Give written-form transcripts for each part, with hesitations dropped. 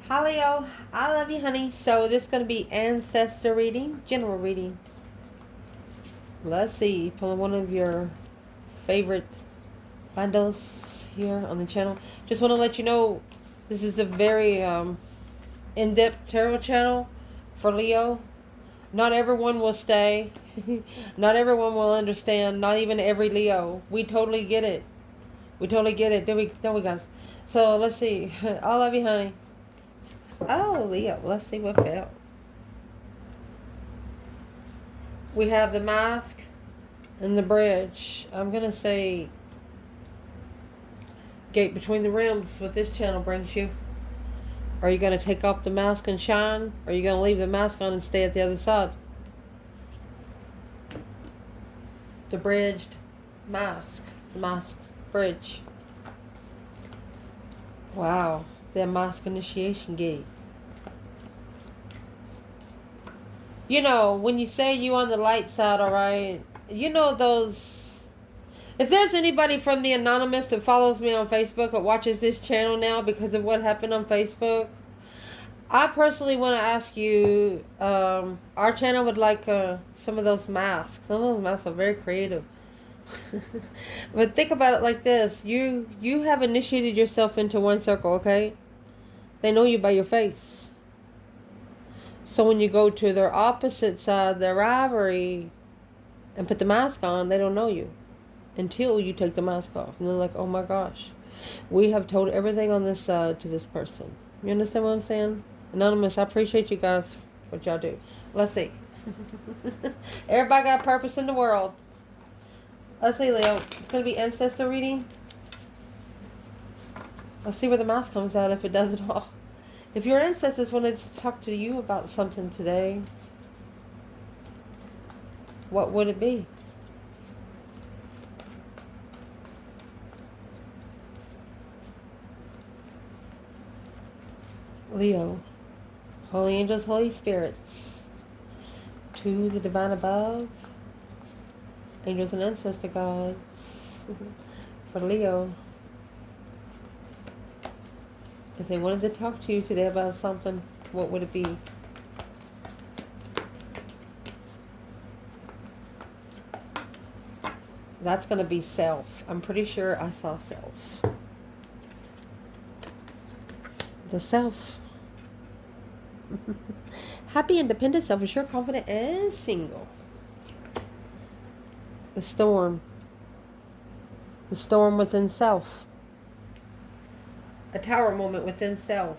Hi Leo, I love you, honey. So this is going to be ancestor reading, general reading. Let's see, pulling one of your favorite bundles here on the channel. Just want to let you know, this is a very in-depth tarot channel for Leo. Not everyone will stay. Not everyone will understand. Not even every Leo. We totally get it. We totally get it. Don't we, guys? So let's see. I love you, honey. Oh, Leo. Let's see what fell. We have the mask and the bridge. I'm going to say gate between the realms, what this channel brings you. Are you going to take off the mask and shine? Or are you going to leave the mask on and stay at the other side? The bridged mask. The mask bridge. Wow. The mask initiation gate. You know, when you say you on the light side, alright, you know those... If there's anybody from the Anonymous that follows me on Facebook or watches this channel now because of what happened on Facebook, I personally want to ask you, our channel would like some of those masks. Some of those masks are very creative. But think about it like this. You have initiated yourself into one circle, okay? They know you by your face. So when you go to their opposite side, their rivalry, and put the mask on, they don't know you until you take the mask off. And they're like, oh my gosh, we have told everything on this side to this person. You understand what I'm saying? Anonymous, I appreciate you guys, what y'all do. Let's see. Everybody got purpose in the world. Let's see, Leo. It's going to be ancestor reading. Let's see where the mask comes out, if it does at all. If your ancestors wanted to talk to you about something today, what would it be? Leo, holy angels, holy spirits, to the divine above, angels and ancestor gods, for Leo. If they wanted to talk to you today about something, what would it be? That's going to be self. I'm pretty sure I saw self. The self. Happy, independent, self-assured, confident, and single. The storm. The storm within self. A tower moment within self.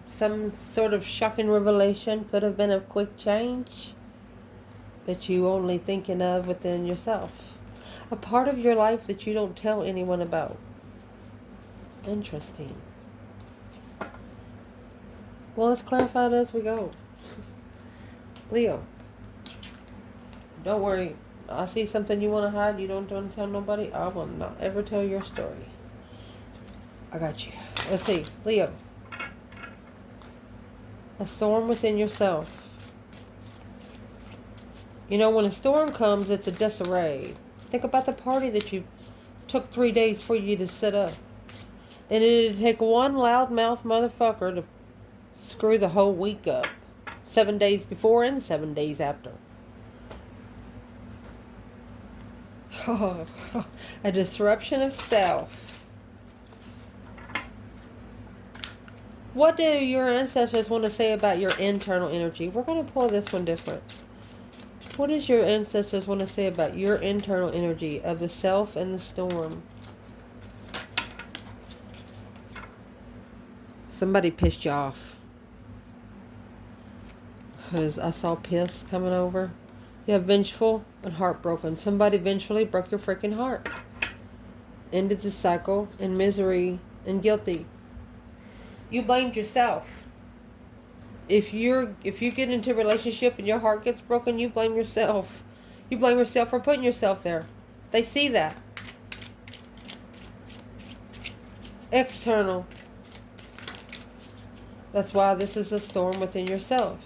Some sort of shocking revelation. Could have been a quick change that you only thinking of within yourself. A part of your life that you don't tell anyone about. Interesting. Well, let's clarify it as we go. Leo, don't worry. I see something you want to hide, you don't want to tell nobody, I will not ever tell your story. I got you. Let's see. Leo. A storm within yourself. You know, when a storm comes, it's a disarray. Think about the party that you took 3 days for you to set up. And it'd take one loudmouth motherfucker to screw the whole week up. 7 days before and 7 days after. A disruption of self. What do your ancestors want to say about your internal energy? We're going to pull this one different. What does your ancestors want to say about your internal energy of the self and the storm? Somebody pissed you off. Because I saw piss coming over. You have vengeful and heartbroken. Somebody vengefully broke your freaking heart. Ended the cycle in misery and guilty. You blamed yourself. If you get into a relationship and your heart gets broken, you blame yourself. You blame yourself for putting yourself there. They see that. External. That's why this is a storm within yourself.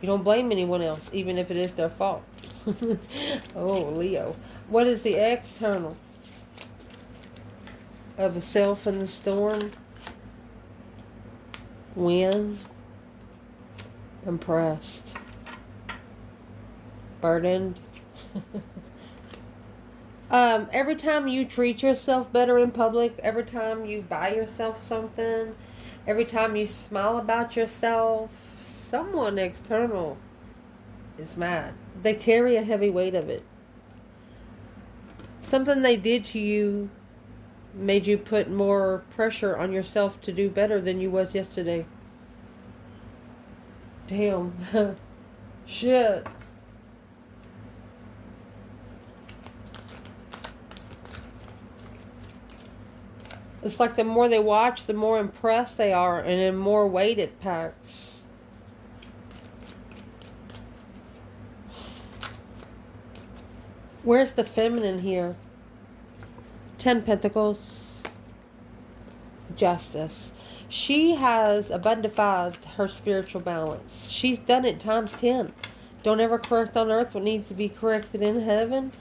You don't blame anyone else, even if it is their fault. Oh, Leo. What is the external of a self in the storm? When impressed, burdened. Every time you treat yourself better in public, every time you buy yourself something, every time you smile about yourself, someone external is mad. They carry a heavy weight of it. Something they did to you made you put more pressure on yourself to do better than you was yesterday. Damn. Shit. It's like the more they watch, the more impressed they are, and the more weight it packs. Where's the feminine here? 10 Pentacles. Justice. She has abundified her spiritual balance. She's done it times 10. Don't ever correct on earth what needs to be corrected in heaven.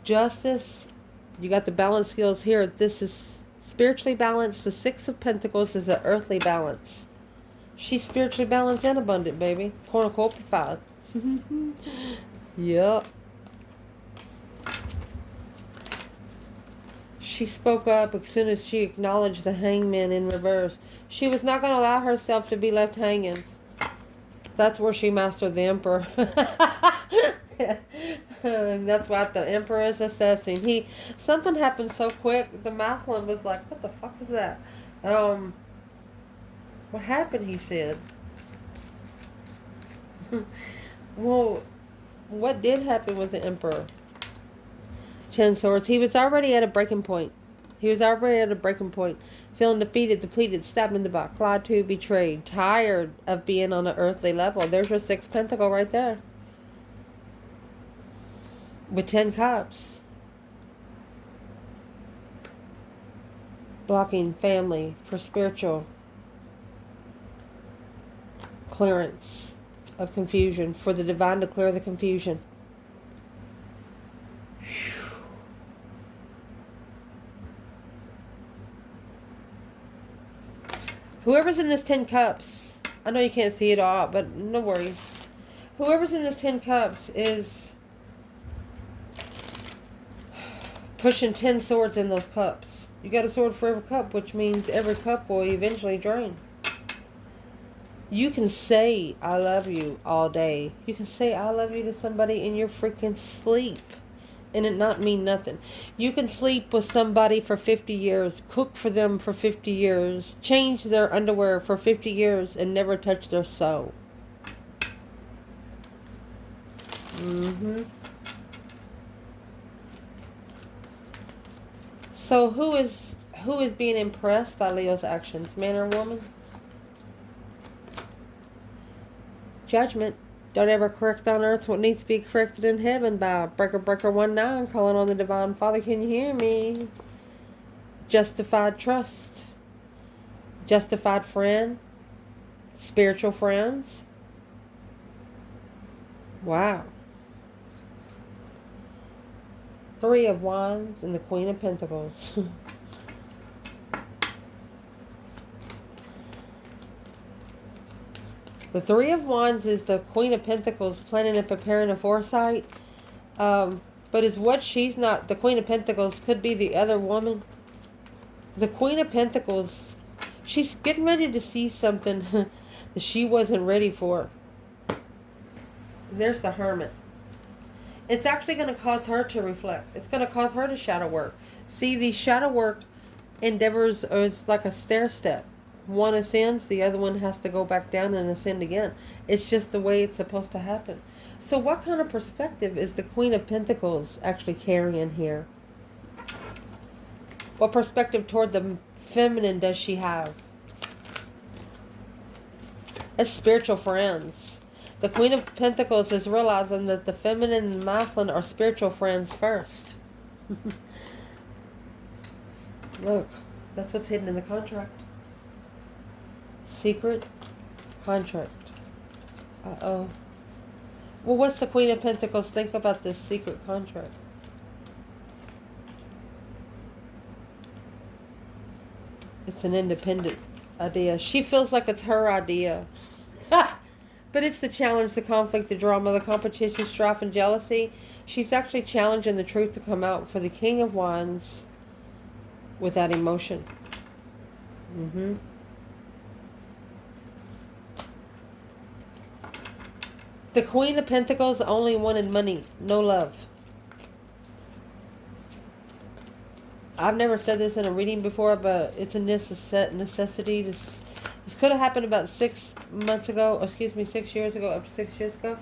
Justice. You got the balance skills here. This is spiritually balanced. The 6 of Pentacles is an earthly balance. She's spiritually balanced and abundant, baby. Cornucopified. Yup. She spoke up as soon as she acknowledged the hangman in reverse. She was not going to allow herself to be left hanging. That's where she mastered the Emperor. And that's what the Emperor is assessing. Something happened so quick, the masculine was like, what the fuck was that? What happened, he said. Well, what did happen with the Emperor? 10 Swords. He was already at a breaking point. Feeling defeated, depleted, stabbed in the back, lied to, betrayed, tired of being on an earthly level. There's your 6 Pentacle right there. With 10 Cups. Blocking family for spiritual clearance of confusion. For the divine to clear the confusion. Whoever's in this 10 Cups, I know you can't see it all, but no worries. Whoever's in this 10 Cups is pushing 10 swords in those cups. You got a sword for every cup, which means every cup will eventually drain. You can say, I love you all day. You can say, I love you to somebody in your freaking sleep. And it not mean nothing. You can sleep with somebody for 50 years, cook for them for 50 years, change their underwear for 50 years, and never touch their soul. So who is being impressed by Leo's actions, man or woman? Judgment. Don't ever correct on earth what needs to be corrected in heaven by Breaker 19 calling on the Divine Father. Can you hear me? Justified trust. Justified friend. Spiritual friends. Wow. 3 of Wands and the Queen of Pentacles. The 3 of Wands is the Queen of Pentacles planning and preparing a foresight. But is what she's not. The Queen of Pentacles could be the other woman. The Queen of Pentacles, she's getting ready to see something that she wasn't ready for. There's the Hermit. It's actually going to cause her to reflect. It's going to cause her to shadow work. See, these shadow work endeavors is like a stair step. One ascends, the other one has to go back down and ascend again. It's just the way it's supposed to happen. So what kind of perspective is the Queen of Pentacles actually carrying here? What perspective toward the feminine does she have? As spiritual friends. The Queen of Pentacles is realizing that the feminine and masculine are spiritual friends first. Look, that's what's hidden in the contract. Secret contract. Uh-oh. Well, what's the Queen of Pentacles think about this secret contract? It's an independent idea. She feels like it's her idea. But it's the challenge, the conflict, the drama, the competition, strife, and jealousy. She's actually challenging the truth to come out for the King of Wands without emotion. The Queen of Pentacles only wanted money, no love. I've never said this in a reading before, but it's a necessity. This could have happened about 6 months ago. Excuse me, 6 years ago, up to 6 years ago.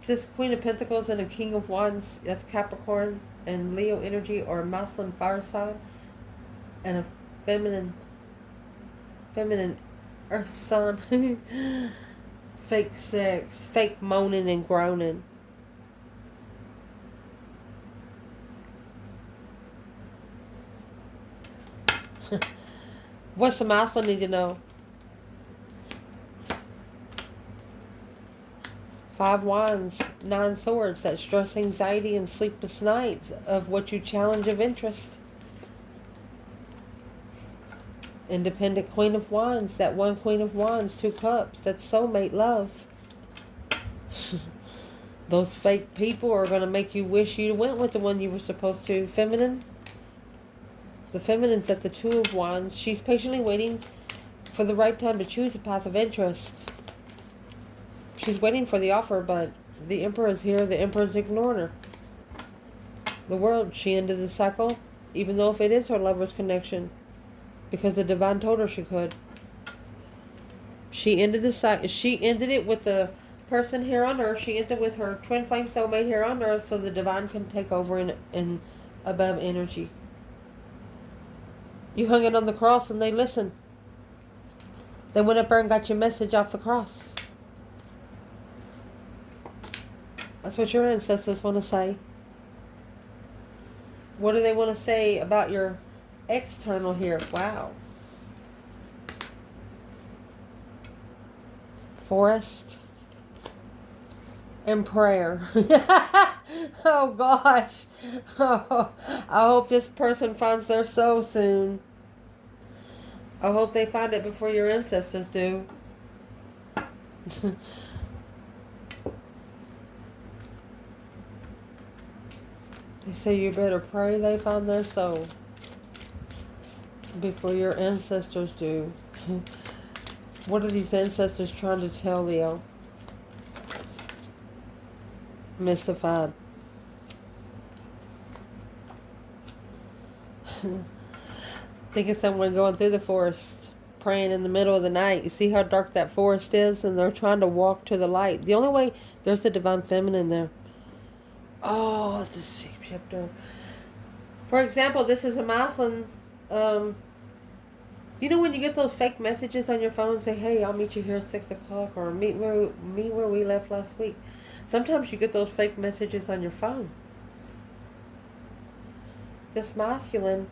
This Queen of Pentacles and a King of Wands, that's Capricorn and Leo energy, or a masculine fire sign, and a feminine earth sign. Fake sex, fake moaning and groaning. What's the masculine need to know? 5 Wands, 9 Swords, that stress, anxiety, and sleepless nights of what you challenge of interest. Independent Queen of Wands, that one Queen of Wands, 2 Cups, that's soulmate love. Those fake people are going to make you wish you went with the one you were supposed to. Feminine. The feminine's at the 2 of Wands. She's patiently waiting for the right time to choose a path of interest. She's waiting for the offer, but the Emperor's here. The Emperor's ignoring her. The World, she ended the cycle, even though if it is her lover's connection, because the Divine told her she could. She ended the cycle. She ended it with the person here on Earth. She ended with her twin flame soulmate here on Earth, so the Divine can take over in above energy. You hung it on the cross and they listened. They went up there and got your message off the cross. That's what your ancestors want to say. What do they want to say about your external here? Wow. Forest and prayer. Oh gosh. Oh, I hope this person finds their soul soon. I hope they find it before your ancestors do. They say you better pray they find their soul before your ancestors do. What are these ancestors trying to tell Leo? Mystified. Think of someone going through the forest, praying in the middle of the night. You see how dark that forest is, and they're trying to walk to the light. The only way, there's the Divine Feminine there. Oh, it's a shapeshifter. For example, this is a masculine. You know when you get those fake messages on your phone and say, hey, I'll meet you here at 6 o'clock, or meet where we left last week. Sometimes you get those fake messages on your phone. This masculine,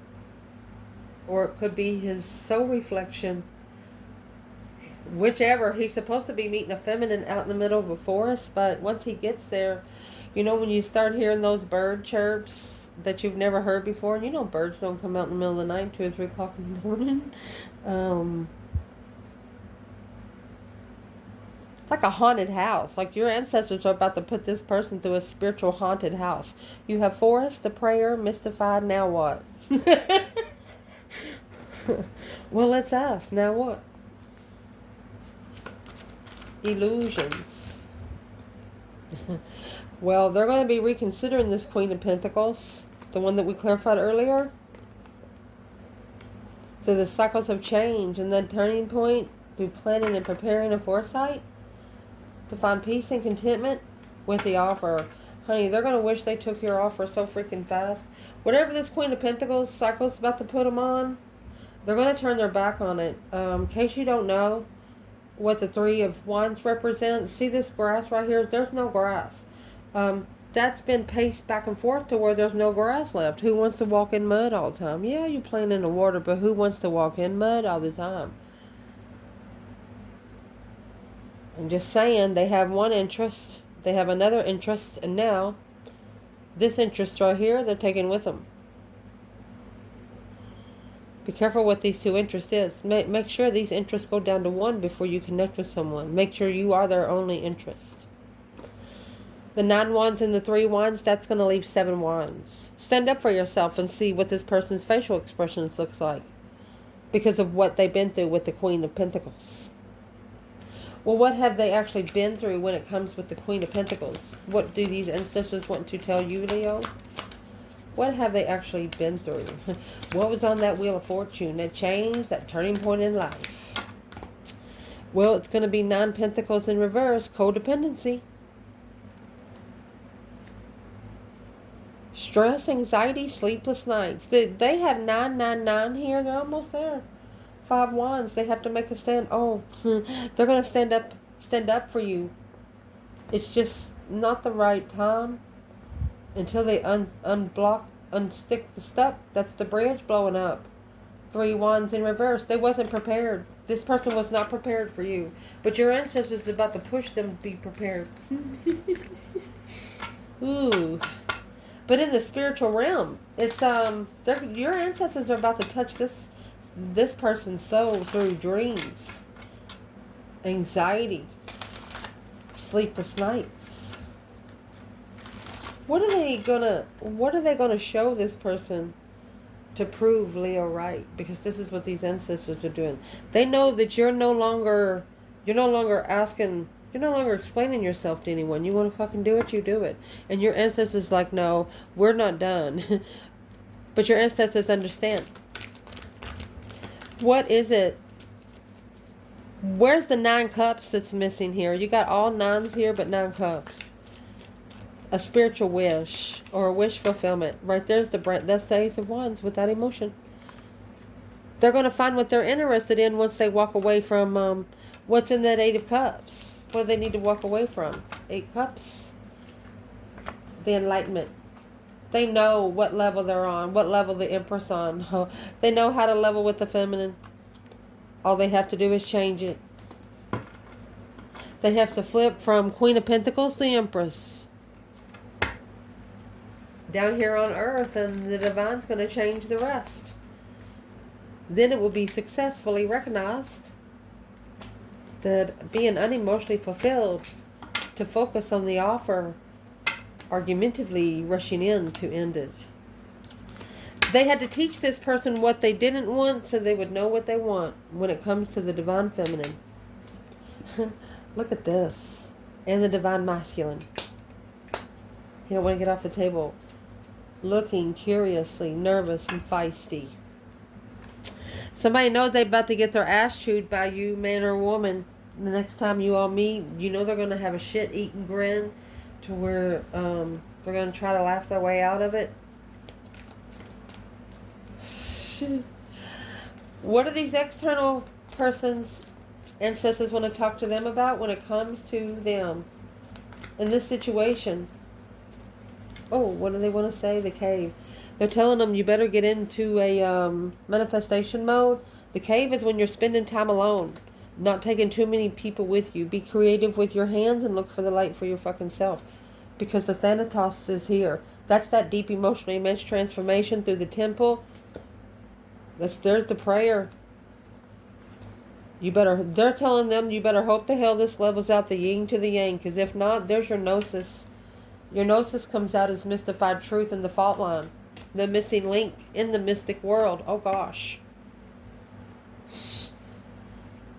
or it could be his soul reflection, whichever. He's supposed to be meeting a feminine out in the middle of a forest, but once he gets there, you know when you start hearing those bird chirps that you've never heard before, and you know birds don't come out in the middle of the night, 2 or 3 o'clock in the morning. It's like a haunted house. Like your ancestors are about to put this person through a spiritual haunted house. You have forest, the prayer, mystified, now what? Well, let's ask, now what? Illusions. Well, they're going to be reconsidering this Queen of Pentacles, the one that we clarified earlier. Through the cycles of change and then turning point, through planning and preparing and foresight, to find peace and contentment with the offer. Honey, they're going to wish they took your offer so freaking fast. Whatever this Queen of Pentacles cycle's about to put them on, they're going to turn their back on it. In case you don't know what the 3 of Wands represents, see this grass right here? There's no grass. That's been paced back and forth to where there's no grass left. Who wants to walk in mud all the time? Yeah, you're playing in the water, but who wants to walk in mud all the time? I'm just saying, they have one interest, they have another interest, and now this interest right here, they're taking with them. Be careful what these two interests is. Make sure these interests go down to one before you connect with someone. Make sure you are their only interest. The 9 wands and the 3 wands, that's going to leave 7 wands. Stand up for yourself and see what this person's facial expressions looks like, because of what they've been through with the Queen of Pentacles. Well, what have they actually been through when it comes with the Queen of Pentacles? What do these ancestors want to tell you, Leo? What have they actually been through? What was on that Wheel of Fortune? That change, that turning point in life. Well, it's going to be 9 Pentacles in reverse. Codependency. Stress, anxiety, sleepless nights. They have 999 here. They're almost there. 5 wands. They have to make a stand. Oh, they're going to stand up for you. It's just not the right time until they unstick the stuff. That's the bridge blowing up. 3 wands in reverse. They wasn't prepared. This person was not prepared for you. But your ancestors are about to push them to be prepared. Ooh. But in the spiritual realm, it's your ancestors are about to touch this person's soul through dreams, anxiety, sleepless nights. What are they gonna show this person to prove Leo right? Because this is what these ancestors are doing. They know that you're no longer asking. You're no longer explaining yourself to anyone. You want to fucking do it, you do it. And your ancestors like, no, we're not done. But your ancestors understand. What is it? Where's the 9 cups that's missing here? You got all 9s here, but 9 cups. A spiritual wish or a wish fulfillment. Right there's that's the Ace of Wands without emotion. They're going to find what they're interested in once they walk away from what's in that 8 of Cups. What do they need to walk away from? 8 cups. The enlightenment. They know what level they're on. What level the Empress on. They know how to level with the feminine. All they have to do is change it. They have to flip from Queen of Pentacles to Empress. Down here on Earth, and the Divine's going to change the rest. Then it will be successfully recognized that being unemotionally fulfilled, to focus on the offer, argumentatively rushing in to end it. They had to teach this person what they didn't want so they would know what they want when it comes to the Divine Feminine. Look at this. And the Divine Masculine. You don't want to get off the table. Looking curiously nervous and feisty. Somebody knows they're about to get their ass chewed by you, man or woman. The next time you all meet, you know they're going to have a shit-eating grin to where they're going to try to laugh their way out of it. What do these external persons, ancestors, want to talk to them about when it comes to them in this situation? Oh, what do they want to say? The cave. They're telling them you better get into a manifestation mode. The cave is when you're spending time alone. Not taking too many people with you. Be creative with your hands and look for the light for your fucking self. Because the Thanatos is here. That's that deep emotional immense transformation through the temple. There's the prayer. They're telling them you better hope the hell this levels out the yin to the yang. Because if not, there's your gnosis. Your gnosis comes out as mystified truth in the fault line. The missing link in the mystic world. Oh gosh.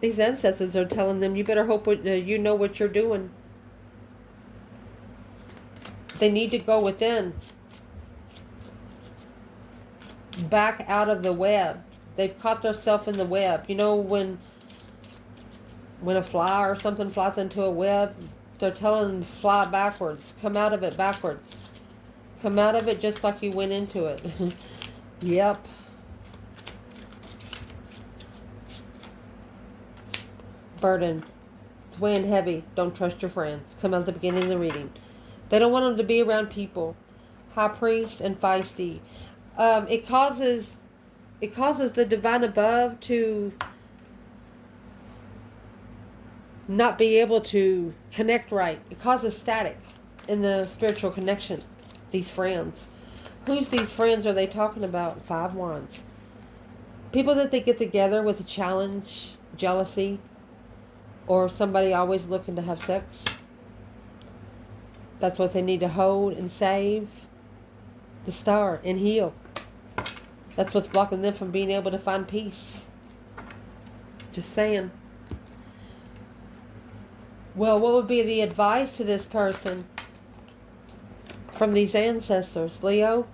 These ancestors are telling them, you better hope you know what you're doing. They need to go within. Back out of the web. They've caught themselves in the web. You know when a fly or something flies into a web, they're telling them to fly backwards. Come out of it backwards. Come out of it just like you went into it. Yep. Burden. It's weighing heavy. Don't trust your friends. Come out at the beginning of the reading. They don't want them to be around people. High priest and feisty. It causes the divine above to not be able to connect right. It causes static in the spiritual connection. These friends. Who's these friends are they talking about? 5 wands. People that they get together with a challenge, jealousy, or somebody always looking to have sex. That's what they need to hold and save. The star and heal. That's what's blocking them from being able to find peace. Just saying. Well, what would be the advice to this person from these ancestors? Leo,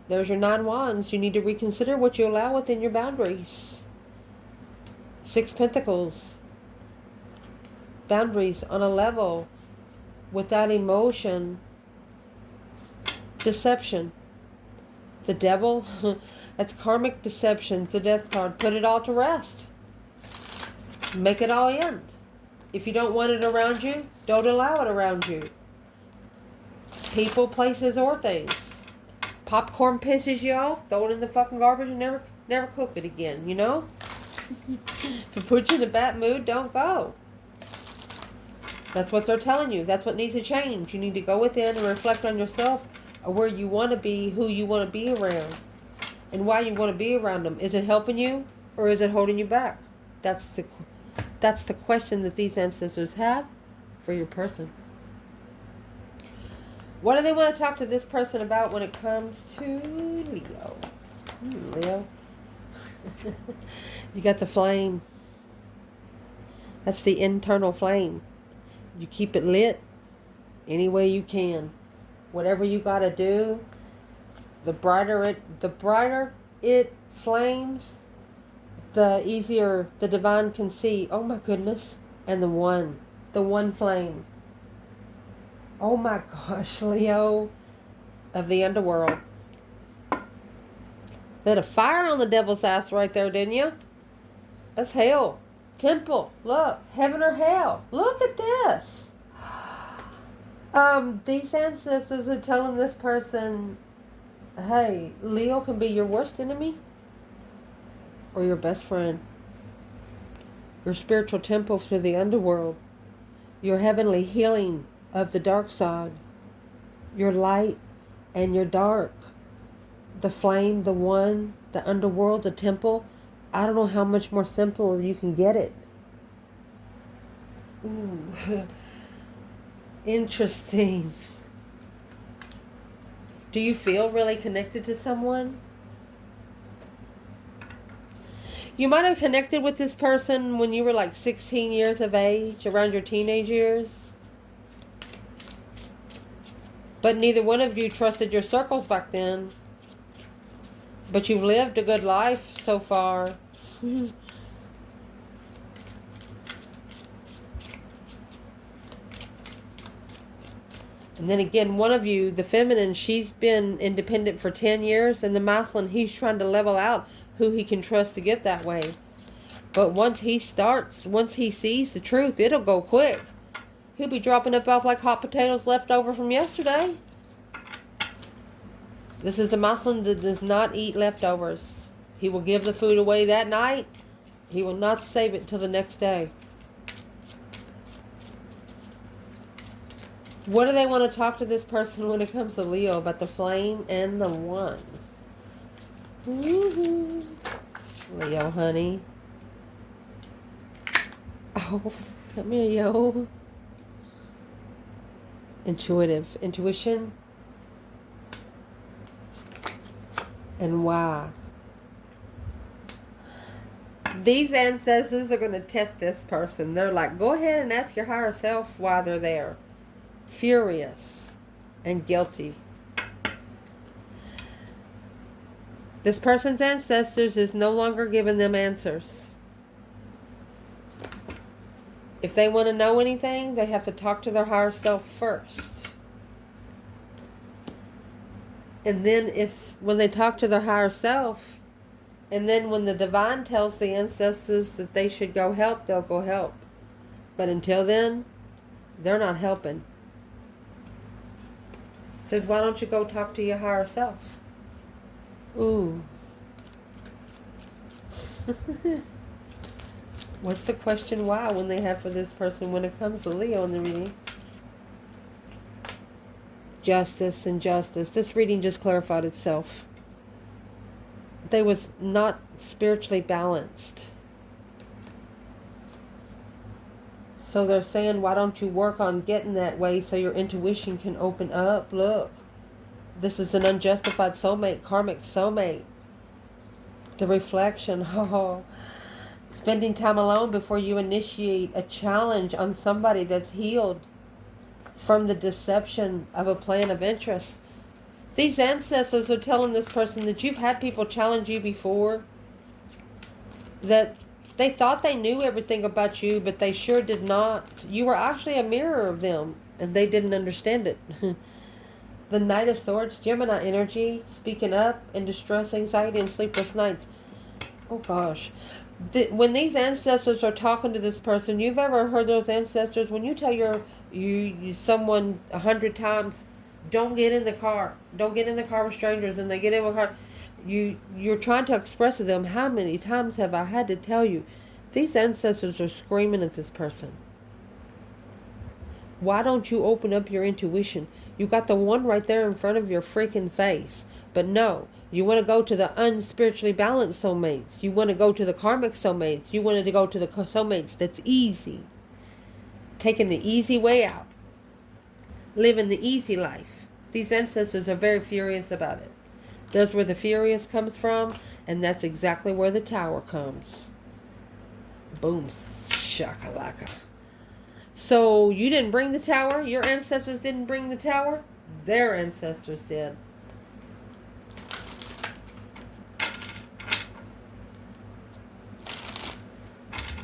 there's your 9 wands. You need to reconsider what you allow within your boundaries. 6 pentacles. Boundaries on a level without emotion. Deception. The devil. That's karmic deception. It's the death card. Put it all to rest. Make it all end. If you don't want it around you, don't allow it around you. People, places, or things. Popcorn pisses you off, throw it in the fucking garbage and never cook it again, you know? If it puts you in a bad mood, don't go. That's what they're telling you. That's what needs to change. You need to go within and reflect on yourself, or where you want to be, who you want to be around, and why you want to be around them. Is it helping you, or is it holding you back? That's the question that these ancestors have for your person. What do they want to talk to this person about when it comes to Leo? Leo. You got the flame. That's the internal flame. You keep it lit any way you can. Whatever you got to do, the brighter it flames, the easier the divine can see. Oh my goodness. And the one flame. Oh my gosh, Leo of the underworld. Lit a fire on the devil's ass right there, didn't you? That's hell. Temple. Look. Heaven or hell. Look at this. These ancestors are telling this person, hey, Leo can be your worst enemy or your best friend. Your spiritual temple to the underworld. Your heavenly healing of the dark side. Your light and your dark. The flame, the one, the underworld, the temple. I don't know how much more simple you can get it. Ooh. Interesting. Do you feel really connected to someone? You might have connected with this person when you were like 16 years of age, around your teenage years. But neither one of you trusted your circles back then. But you've lived a good life so far. And then again, one of you, the feminine, she's been independent for 10 years. And the masculine, he's trying to level out who he can trust to get that way. But once he sees the truth, it'll go quick. He'll be dropping it off like hot potatoes left over from yesterday. This is a masculine that does not eat leftovers. He will give the food away that night. He will not save it till the next day. What do they want to talk to this person when it comes to Leo about the flame and the one? Woo-hoo. Leo, honey. Oh, come here, yo. Intuition. And why? These ancestors are going to test this person. They're like, go ahead and ask your higher self why they're there. Furious and guilty. This person's ancestors is no longer giving them answers. If they want to know anything, they have to talk to their higher self first. And then when they talk to their higher self, and then when the divine tells the ancestors that they should go help, they'll go help. But until then, they're not helping. It says, why don't you go talk to your higher self? Ooh. What's the question why when they have for this person when it comes to Leo in the reading? Justice and justice. This reading just clarified itself. they was not spiritually balanced. So they're saying, why don't you work on getting that way so your intuition can open up? Look, this is an unjustified soulmate, karmic soulmate. The reflection, oh, spending time alone before you initiate a challenge on somebody that's healed from the deception of a plan of interest. These ancestors are telling this person that you've had people challenge you before, that they thought they knew everything about you, but they sure did not. You were actually a mirror of them, and they didn't understand it. The Knight of Swords, Gemini energy, speaking up and distress, anxiety, and sleepless nights. Oh gosh. When these ancestors are talking to this person, you've ever heard those ancestors, when you tell someone 100 times, don't get in the car. Don't get in the car with strangers, and they get in the car. You're trying to express to them, how many times have I had to tell you? These ancestors are screaming at this person. Why don't you open up your intuition? You got the one right there in front of your freaking face. But no, you want to go to the unspiritually balanced soulmates. You want to go to the karmic soulmates. You wanted to go to the soulmates that's easy. Taking the easy way out. Living the easy life. These ancestors are very furious about it. That's where the furious comes from, and that's exactly where the tower comes. Boom, shakalaka. So you didn't bring the tower? Your ancestors didn't bring the tower? Their ancestors did.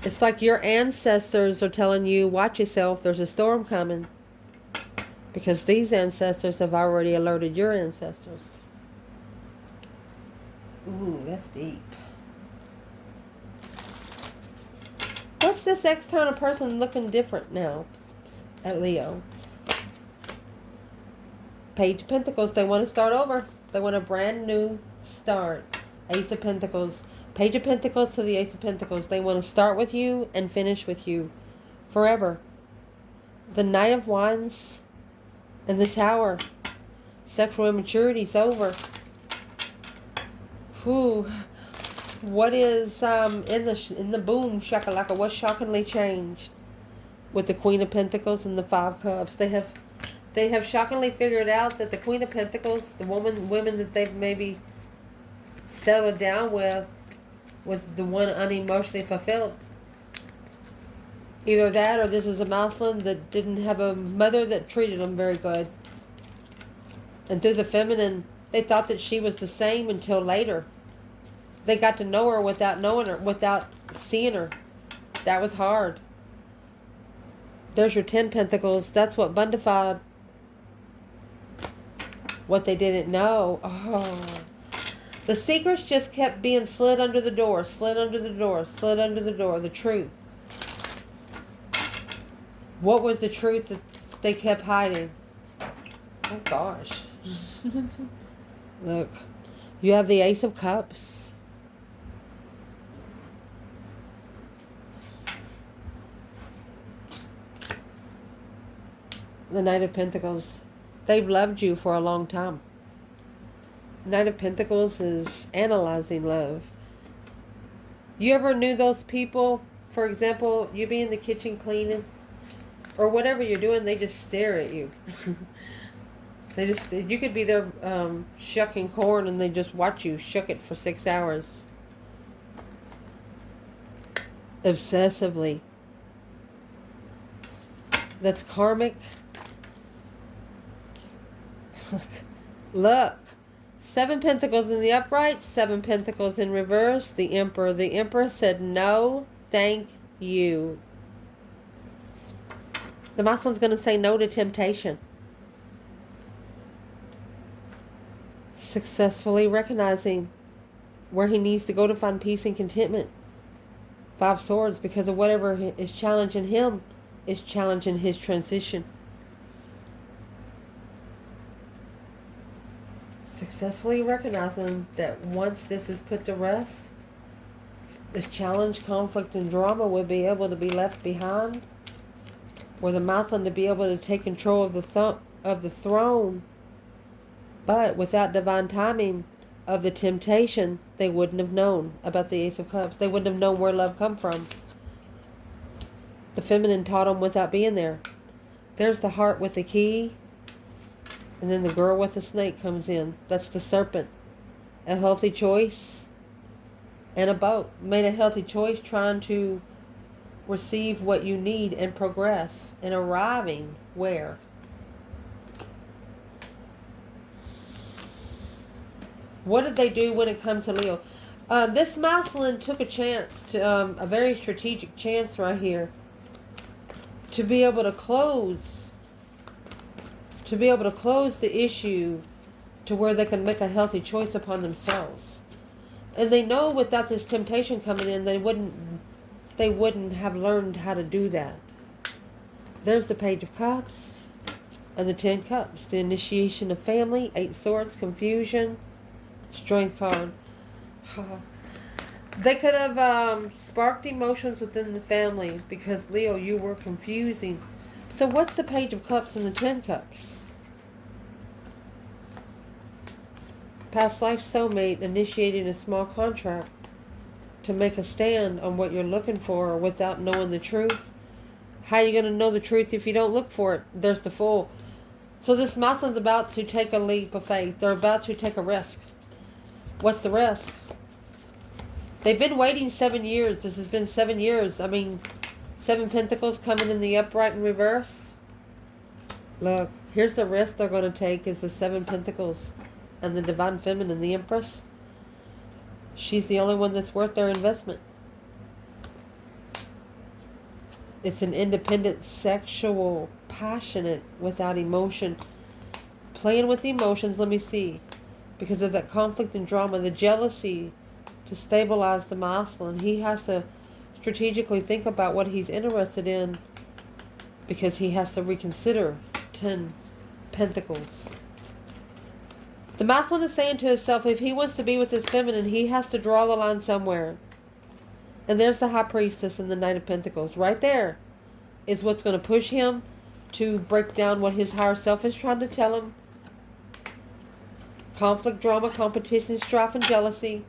It's like your ancestors are telling you, watch yourself, there's a storm coming. Because these ancestors have already alerted your ancestors. Ooh, that's deep. What's this external person looking different now at Leo? Page of Pentacles, they want to start over. They want a brand new start. Ace of Pentacles. Page of Pentacles to the Ace of Pentacles. They want to start with you and finish with you forever. The Knight of Wands and the Tower. Sexual immaturity is over. Whew. What is in the boom shakalaka? What shockingly changed with the Queen of Pentacles and the Five Cups? They have shockingly figured out that the Queen of Pentacles, the women that they've maybe settled down with, was the one unemotionally fulfilled. Either that, or this is a masculine that didn't have a mother that treated them very good. And through the feminine, they thought that she was the same until later. They got to know her without knowing her, without seeing her. That was hard. There's your 10 Pentacles. That's what bundified. What they didn't know. Oh. The secrets just kept being slid under the door, slid under the door, slid under the door. The truth. What was the truth that they kept hiding? Oh gosh. Look. You have the Ace of Cups. The Knight of Pentacles. They've loved you for a long time. Knight of Pentacles is analyzing love. You ever knew those people, for example, you be in the kitchen cleaning, or whatever you're doing, they just stare at you. You could be there shucking corn and they just watch you shuck it for 6 hours. Obsessively. That's karmic. Look. 7 Pentacles in the upright, 7 Pentacles in reverse. The Emperor. The Emperor said, no, thank you. The Muslim's going to say no to temptation. Successfully recognizing where he needs to go to find peace and contentment. 5 Swords, because of whatever is challenging him is challenging his transition. Successfully recognizing that once this is put to rest, this challenge, conflict, and drama will be able to be left behind. For the Muslim to be able to take control of the throne, but without divine timing, of the temptation, they wouldn't have known about the Ace of Cups. They wouldn't have known where love come from. The feminine taught them without being there. There's the heart with the key. And then the girl with the snake comes in. That's the serpent. A healthy choice and a boat. Made a healthy choice trying to receive what you need and progress. And arriving where? What did they do when it comes to Leo? This masculine took a chance, to a very strategic chance right here, to be able to close the issue to where they can make a healthy choice upon themselves. And they know without this temptation coming in, they wouldn't have learned how to do that. There's the Page of Cups and the 10 Cups. The initiation of family, 8 Swords, confusion, Strength card. They could have sparked emotions within the family because, Leo, you were confusing. So what's the Page of Cups and the 10 Cups? Past life soulmate initiating a small contract to make a stand on what you're looking for without knowing the truth. How are you going to know the truth if you don't look for it? There's the Fool. So this masculine's about to take a leap of faith. They're about to take a risk. What's the risk? They've been waiting 7 years. This has been 7 years. I mean, 7 Pentacles coming in the upright and reverse. Look, here's the risk they're going to take is the 7 Pentacles and the Divine Feminine, the Empress. She's the only one that's worth their investment. It's an independent, sexual, passionate, without emotion. Playing with the emotions, let me see. Because of that conflict and drama, the jealousy, to stabilize the masculine, he has to strategically think about what he's interested in because he has to reconsider 10 Pentacles. The masculine is saying to himself, if he wants to be with his feminine, he has to draw the line somewhere. And there's the High Priestess and the Knight of Pentacles. Right there is what's going to push him to break down what his higher self is trying to tell him. Conflict, drama, competition, strife, and jealousy.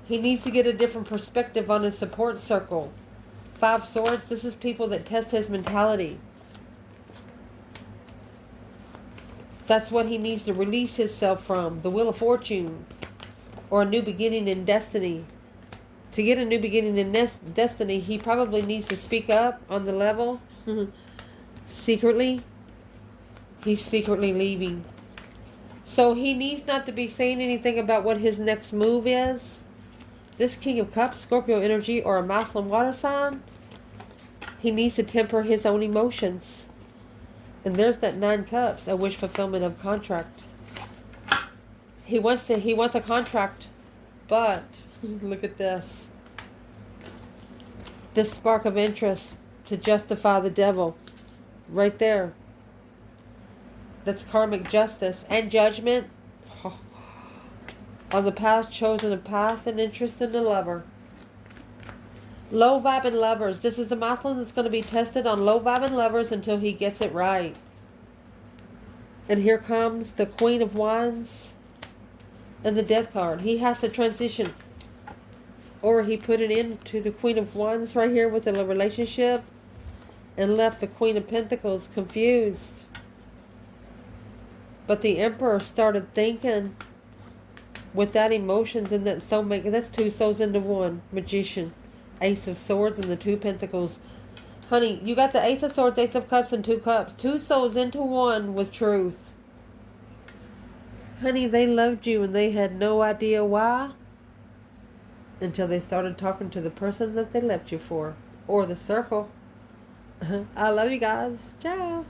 He needs to get a different perspective on his support circle. 5 Swords, this is people that test his mentality. That's what he needs to release himself from. The Wheel of Fortune. Or a new beginning in destiny. To get a new beginning in destiny, he probably needs to speak up on the level. Secretly. He's secretly leaving. So he needs not to be saying anything about what his next move is. This King of Cups, Scorpio energy, or a masculine water sign, he needs to temper his own emotions. And there's that 9 Cups, a wish fulfillment of contract. He wants a contract, but look at this. This spark of interest to justify the devil. Right there. That's karmic justice and judgment. On the path chosen, a path and interest in the lover. Low vibing lovers. This is a masculine that's going to be tested on low vibing lovers until he gets it right. And here comes the Queen of Wands and the Death card. He has to transition. Or he put it into the Queen of Wands right here with the relationship and left the Queen of Pentacles confused. But the Emperor started thinking with that emotions and that soulmate. That's 2 souls into one. Magician. Ace of Swords and the 2 Pentacles. Honey, you got the Ace of Swords, Ace of Cups, and 2 Cups. 2 souls into one with truth. Honey, they loved you and they had no idea why. Until they started talking to the person that they left you for. Or the circle. I love you guys. Ciao.